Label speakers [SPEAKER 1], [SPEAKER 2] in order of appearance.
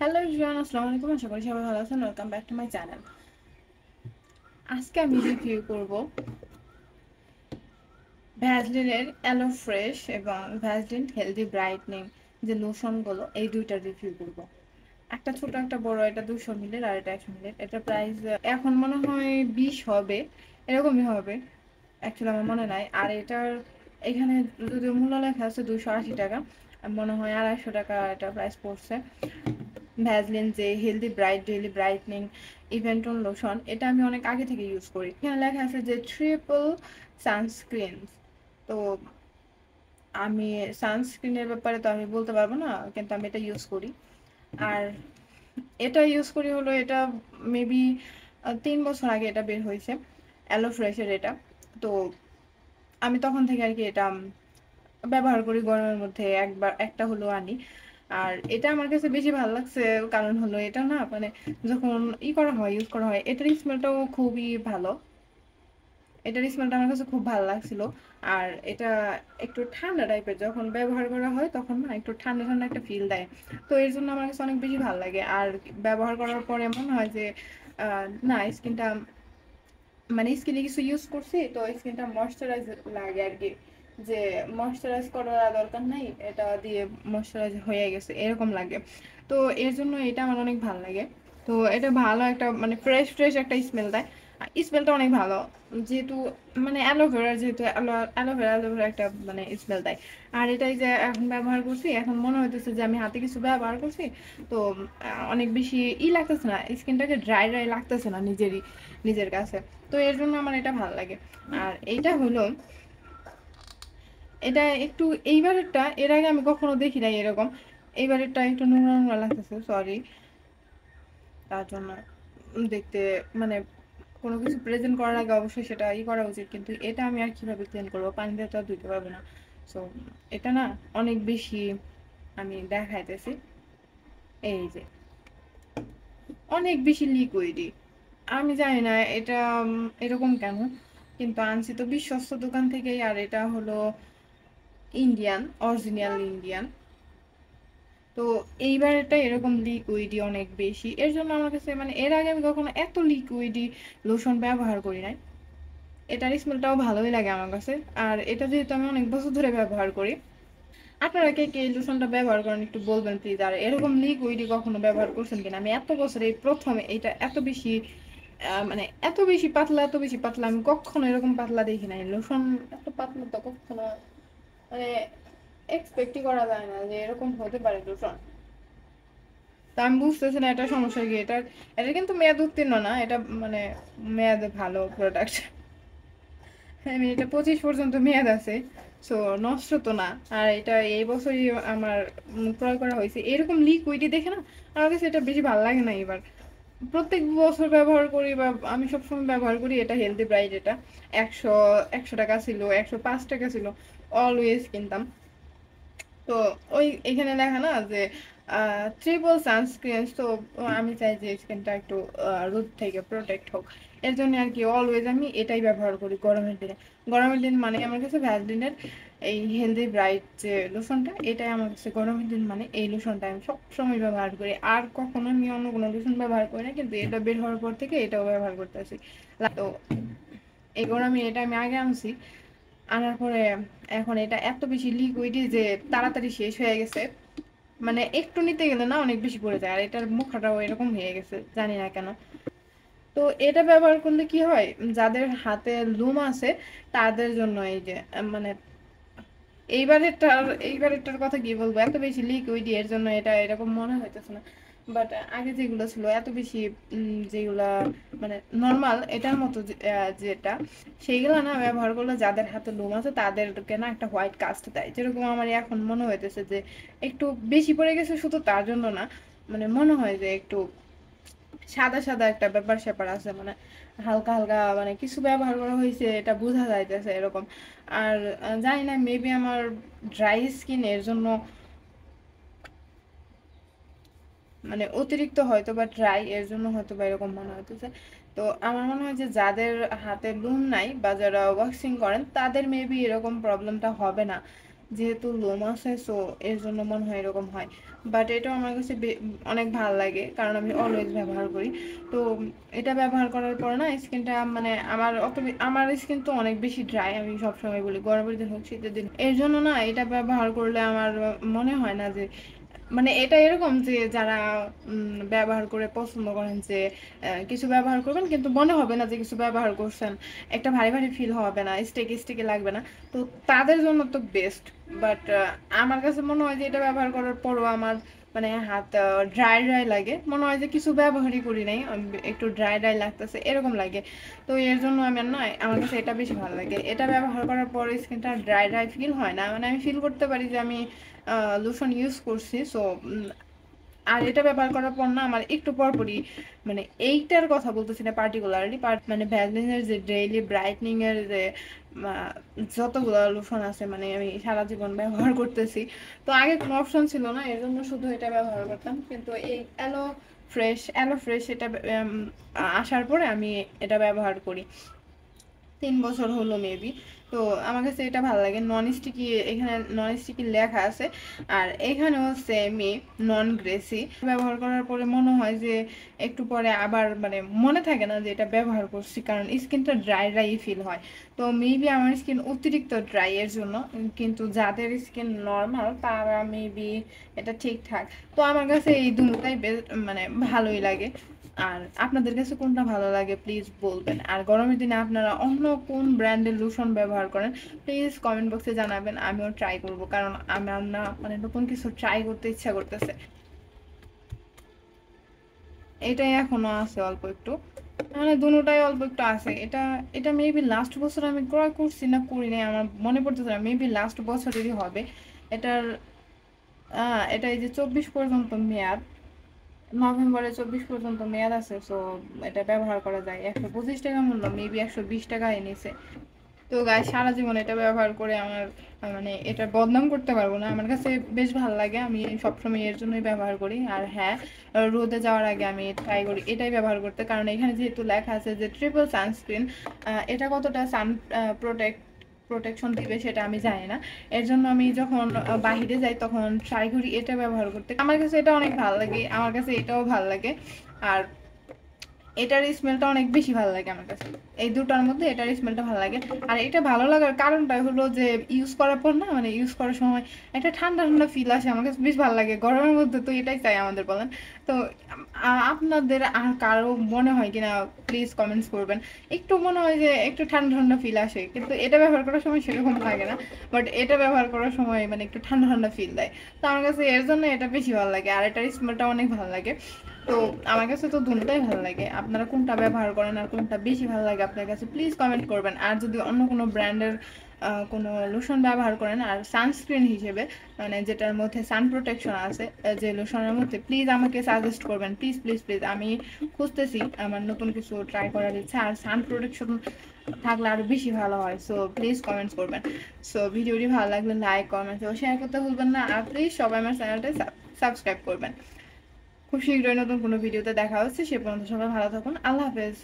[SPEAKER 1] Hello everyone, আসসালামু আলাইকুম। আশা করি সবাই ভালো আছেন। Welcome back to my channel. আজকে আমি রিভিউ করব ভ্যাসলিনের অ্যালো ফ্রেশ এবং ভ্যাসলিন হেলদি ব্রাইটনিং যে লোশনগুলো, এই দুইটা রিভিউ করব। একটা ছোট একটা বড়, এটা 200 মিলির আর এটা 100 মিলির। এটা প্রাইস এখন মনে হয় 20 হবে, এরকমই হবে, অ্যাকচুয়ালি আমার মনে নাই। আর এটার এখানে যদিও মূল্য লেখা আছে 280 টাকা, মনে হয় 250 টাকা এটা প্রাইস পড়ছে। ভ্যাসলিন যে healthy bright daily brightening even tone lotion, এটা আমি অনেক আগে থেকে ইউজ করি। এখানে লেখা আছে যে ট্রিপল সানস্ক্রিন। তো আমি সানস্ক্রিনের ব্যাপারে তো আমি বলতে পারবো না, কিন্তু আমি এটা ইউজ করি। আর এটা ইউজ করি হলো, এটা মেবি 3 বছর আগে এটা বের হয়েছে, অ্যালো ফ্রেশের এটা। তো আমি তখন থেকে আর কি এটা ব্যবহার করি। গরমের মধ্যে একবার একটা হলো আনি। আর এটা আমার কাছে বেশি ভালো লাগছে, কারণ হলো এটা না মানে যখন করা হয়, ইউজ করা হয়, এটার স্মেলটাও খুবই ভালো। এটার স্মেলটা আমার কাছে খুব ভালো লাগছিল। আর এটা একটু ঠান্ডা টাইপের, যখন ব্যবহার করা হয় তখন না একটু ঠান্ডা ঠান্ডা একটা ফিল দেয়। তো এর জন্য আমার কাছে অনেক বেশি ভালো লাগে। আর ব্যবহার করার পরে মনে হয় যে না, স্কিনটা মানে স্কিনে কিছু ইউজ করছি তো স্কিনটা ময়শ্চারাইজ লাগে আর কি, যে ময়শ্চারাইজ করার দরকার নাই, এটা দিয়ে ময়শ্চারাইজ হয়ে গেছে এরকম লাগে। তো এর জন্য এটা আমার অনেক ভালো লাগে। তো এটা ভালো একটা মানে ফ্রেশ ফ্রেশ একটা স্মেল দেয়। স্মেলটা অনেক ভালো, যেহেতু মানে অ্যালোভেরা, যেহেতু অ্যালোভেরা অ্যালোভেরা একটা মানে স্মেল দেয়। আর এটাই যে এখন ব্যবহার করছি, এখন মনে হইতেছে যে আমি হাতে কিছু ব্যবহার করছি। তো অনেক বেশি লাগতেছে না, স্কিনটাকে ড্রাই ড্রাই লাগতেছে না নিজের কাছে। তো এর জন্য আমার এটা ভালো লাগে। আর এইটা হলো, এটা একটু এইবারেরটা, এর আগে আমি কখনো দেখি নাই এরকম। এইবারেরটা একটু নোংরা নোংরা লাগতেছে, সরি তার জন্য। দেখতে মানে কোনো কিছু প্রেজেন্ট করার আগে অবশ্যই সেটা করা উচিত, কিন্তু এটা আমি আর কিভাবে ক্লিন করবো, পানি দিয়ে তো আর ধুতে পারবো না। সো এটা না অনেক বেশি, আমি দেখাইতেছি, এই যে অনেক বেশি লিকুইডই। আমি জানি না এটা এরকম কেন, কিন্তু আনছি তো বিশ্বস্ত দোকান থেকেই। আর এটা হলো ইন্ডিয়ান, অরিজিনাল ইন্ডিয়ান। তো এইবার এটা এরকম লিকুইডই অনেক বেশি, এর জন্য আমার কাছে মানে এর আগে আমি কখনো এত লিকুইডই লোশন ব্যবহার করি নাই। এটার স্মেলটাও ভালোই লাগে আমার কাছে। আর এটা যেহেতু আমি অনেক বছর ধরে ব্যবহার করি, আপনারা কে কে এই লোশনটা ব্যবহার করেন একটু বলবেন প্লিজ। আর এরকম লিকুইডই কখনো ব্যবহার করছেন কিনা? আমি এত বছর এই প্রথমে এটা এত বেশি মানে এত বেশি পাতলা, এত বেশি পাতলা আমি কখনো এরকম পাতলা দেখি নাই লোশন। এত পাতলা তো কখনো মানে এক্সপেক্টই করা যায় না যে এরকম হতে পারে লোশন। তা আমি বুঝতেছি না এটা সমস্যা কি। এটা কিন্তু মেয়াদ উত্তীর্ণ না, এটা মানে মেয়াদ ভালো প্রোডাক্ট। হ্যাঁ, আমি এটা 25 পর্যন্ত মেয়াদ আছে, সো নষ্ট তো না। আর এটা এই বছরই আমার ক্রয় করা হয়েছে। এরকম লিকুইডই দেখে না আমার কাছে এটা বেশি ভালো লাগে না। এবার প্রত্যেক বছর ব্যবহার করি বা আমি সবসময় ব্যবহার করি এটা হেলদি ব্রাইট। এটা 100 টাকা ছিল, 105 টাকা ছিল, অলওয়েজ কিনতাম। তো ওই এখানে লেখা না যে ট্রিপল সানস্ক্রিন। তো আমি চাই যে স্কিনটা একটু রোদ থেকে প্রোটেক্ট হোক, এর জন্য আর কি অলওয়েজ আমি এটাই ব্যবহার করি গরমের দিনে। গরমের দিন মানে আমার কাছে ভ্যাসলিনের এই হেলদি ব্রাইট যে লোশনটা, এটাই আমার কাছে গরমের দিন মানে এই লোশনটা আমি সবসময় ব্যবহার করি। আর কখনো আমি অন্য কোনো লোশন ব্যবহার করি না, কিন্তু এটা বের হওয়ার পর থেকে এটাও ব্যবহার করতেছি। তো এই গরমে এটা আমি আগে আনছি, আনার পরে এখন এটা এত বেশি লিকুইড যে তাড়াতাড়ি শেষ হয়ে গেছে। মানে একটু নিতে গেলে না অনেক বেশি পড়ে যায়। আর এটার মুখটাও এরকম হয়ে গেছে, জানি না কেন। তো এটা ব্যবহার করলে কি হয়, যাদের হাতে লুম আছে তাদের জন্য এই যে মানে এইবারেরটার কথা কি বলবো, এত বেশি লিকুইড এর জন্য এটা এরকম মনে হইতেছে না। বাট আগে যেগুলো ছিল এত বেশি যেগুলা মানে নর্মাল এটার মতো যেটা, সেইগুলো না ব্যবহার করলে যাদের হাতে লোম আছে তাদেরকে না একটা হোয়াইট কাস্ট দেয়। যেরকম আমার এখন মনে হইতেছে যে একটু বেশি পড়ে গেছে, শুধু তার জন্য না, মানে মনে হয় যে একটু সাদা সাদা একটা ব্যাপার স্যাপার আছে, মানে হালকা হালকা মানে কিছু ব্যবহার করা হয়েছে এটা বোঝা যাইতেছে এরকম। আর জানি না, মেবি আমার ড্রাই স্কিন এর জন্য, মানে অতিরিক্ত হয়তো বা ড্রাই এর জন্য হয়তো বা এরকম মনে হইতেছে। তো আমার মনে হয় যে যাদের হাতে লুম নাই বা যারা ওয়াক্সিং করেন তাদের মেবি এরকম প্রবলেমটা হবে না। যেহেতু লোম আছে, সো এর জন্য মনে হয় এরকম হয়। বাট এটাও আমার কাছে অনেক ভালো লাগে, কারণ আমি অলওয়েজ ব্যবহার করি। তো এটা ব্যবহার করার পর না স্কিনটা মানে আমার স্কিন তো অনেক বেশি ড্রাই, আমি সবসময় বলি, গরমের দিন হোক শীতের দিন। এর জন্য না এটা ব্যবহার করলে আমার মনে হয় না যে মানে এটা এরকম যে যারা ব্যবহার করে পছন্দ করেন যে কিছু ব্যবহার করবেন কিন্তু মনে হবে না যে কিছু ব্যবহার করছেন, একটা ভারী ভারী ফিল হবে না, স্টেকি স্টেকি লাগবে না, তো তাদের জন্য তো বেস্ট। বাট আমার কাছে মনে হয় যে এটা ব্যবহার করার পরও আমার মানে হাত ড্রাই ড্রাই লাগে, মনে হয় যে কিছু ব্যবহারই করি নাই, একটু ড্রাই ড্রাই লাগতেছে এরকম লাগে। তো এর জন্য আমি আর নয়, আমার কাছে এটা বেশি ভালো লাগে। এটা ব্যবহার করার পরে স্কিনটা ড্রাই ড্রাই ফিল হয় না, মানে আমি ফিল করতে পারি যে আমি লোশন ইউজ করছি। সো আর এটা ব্যবহার করার পর না আমার একটু পরপরই, মানে এইটার কথা বলতেছি না পার্টিকুলারলি, মানে ভ্যাসলিনের যে ডেইলি ব্রাইটনিং এর যে যতগুলো লোশন আছে, মানে আমি সারা জীবন ব্যবহার করতেছি। তো আগে কোনো অপশন ছিল না, এর জন্য শুধু এটা ব্যবহার করতাম, কিন্তু এই অ্যালো ফ্রেশ এটা আসার পরে আমি এটা ব্যবহার করি 3 বছর হলো মেবি। তো আমার কাছে এটা ভালো লাগে, নন স্টিকি, এখানে নন স্টিকি লেখা আছে, আর এখানেও সেমই নন গ্রেসি। ব্যবহার করার পরে মনে হয় যে একটু পরে আবার মানে মনে থাকে না যে এটা ব্যবহার করছি, কারণ স্কিনটা ড্রাই ড্রাই ফিল হয়। তো মেবি আমার স্কিন অতিরিক্ত ড্রাই এর জন্য, কিন্তু যাদের স্কিন নর্মাল তারা মেবি এটা ঠিকঠাক। তো আমার কাছে এই দুটোটাই মানে ভালোই লাগে। আর আপনাদের কাছে কোনটা ভালো লাগে প্লিজ বলবেন। আর গরমের দিনে আপনারা অন্য কোন ব্র্যান্ডের লোশন ব্যবহার করেন প্লিজ কমেন্ট বক্সে জানাবেন, আমিও ট্রাই করব, কারণ আমার না মানে নতুন কিছু ট্রাই করতে ইচ্ছা করতেছে। এটাই এখনো আছে অল্প একটু, মানে দুটোটাই অল্প একটু আছে। এটা এটা মেবি লাস্ট বছর আমি ক্রয় করছি না করি নাই আমার মনে পড়তেছে না, মেবি লাস্ট বছরেরই হবে। এটার এটা এই যে 24 পর্যন্ত মেয়াদ, নভেম্বরে 24 পর্যন্ত মেয়াদ আছে। সো এটা ব্যবহার করা যায়। 125 টাকা মূল্য, মেবি 120 টাকা এনেছে। তো গায়ে সারা জীবন এটা ব্যবহার করে আমার মানে এটা বদনাম করতে পারবো না, আমার কাছে বেশ ভালো লাগে, আমি সবসময় এর জন্যই ব্যবহার করি। আর হ্যাঁ, রোদে যাওয়ার আগে আমি ট্রাই করি এটাই ব্যবহার করতে, কারণ এখানে যেহেতু লেখা আছে যে ট্রিপল সানস্ক্রিন, এটা কতটা প্রোটেকশন দিবে সেটা আমি জানি না। এর জন্য আমি যখন বাহিরে যাই তখন ট্রাই করি এটা ব্যবহার করতে। আমার কাছে এটা অনেক ভালো লাগে, আমার কাছে এটাও ভালো লাগে। আর এটার স্মেলটা অনেক বেশি ভালো লাগে আমার কাছে, এই দুটার মধ্যে এটার স্মেলটা ভালো লাগে। আর এটা ভালো লাগার কারণটা হলো যে ইউজ করার পর না, মানে ইউজ করার সময় একটা ঠান্ডা ঠান্ডা ফিল আসে, আমার কাছে বেশ ভালো লাগে। গরমের মধ্যে তো এটাই চাই আমাদের, বলেন। তো আপনাদের আর কারো মনে হয় কিনা প্লিজ কমেন্টস করবেন, একটু মনে হয় যে একটু ঠান্ডা ঠান্ডা ফিল আসে, কিন্তু এটা ব্যবহার করার সময় সেরকম লাগে না, বাট এটা ব্যবহার করার সময় মানে একটু ঠান্ডা ঠান্ডা ফিল দেয়। তো আমার কাছে এর জন্য এটা বেশি ভালো লাগে, আর এটার স্মেলটা অনেক ভালো লাগে। তো আমার কাছে তো দুটোটাই ভালো লাগে, আপনারা কোনটা ব্যবহার করেন আর কোনটা বেশি ভালো লাগে আপনার কাছে প্লিজ কমেন্ট করবেন। আর যদি অন্য কোনো ব্র্যান্ডের কোনো লোশন ব্যবহার করেন আর সানস্ক্রিন হিসেবে, মানে যেটার মধ্যে সান প্রোটেকশন আছে, যে লোশনের মধ্যে, প্লিজ আমাকে সাজেস্ট করবেন, প্লিজ প্লিজ প্লিজ। আমি খুঁজতেছি, আমার নতুন কিছু ট্রাই করার ইচ্ছা, আর সান প্রোটেকশন থাকলে আরো বেশি ভালো হয়। সো প্লিজ কমেন্টস করবেন। সো ভিডিওটি ভালো লাগলে লাইক কমেন্ট ও শেয়ার করতে ভুলবেন না, আর প্লিজ সবাই আমার চ্যানেলটা সাবস্ক্রাইব করবেন। খুব শীঘ্রই নতুন কোনো ভিডিওতে দেখা হচ্ছে, সে পর্যন্ত সবাই ভালো থাকুন, আল্লাহ হাফেজ।